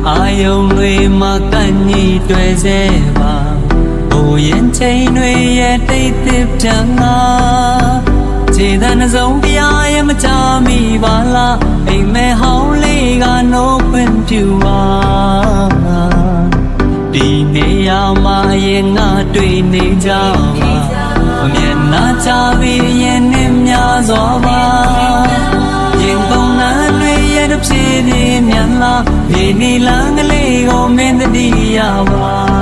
အာယုံတွေမှာကန့်ညီတွေ့စေပါဘိုးရင်ချိန်တွေရဲ့တိတ်သစ်တန်ငါခြေသံနှစုံတရားရဲ့မချမိပါလားအိမ်မဲဟောင်းလေးကနိုးခွင့်ပြုပါဒီနေရာမှာရင်ငါတွေ့နေကြပါမျက်နှာချပြီးရင်နဲ့များစွာပါရင်ပုံနှံတွေရဲ့တစ်ပြေးပြေးမြန်လာဒီနီလန်းကလေးကိုမင်းတတိယပါ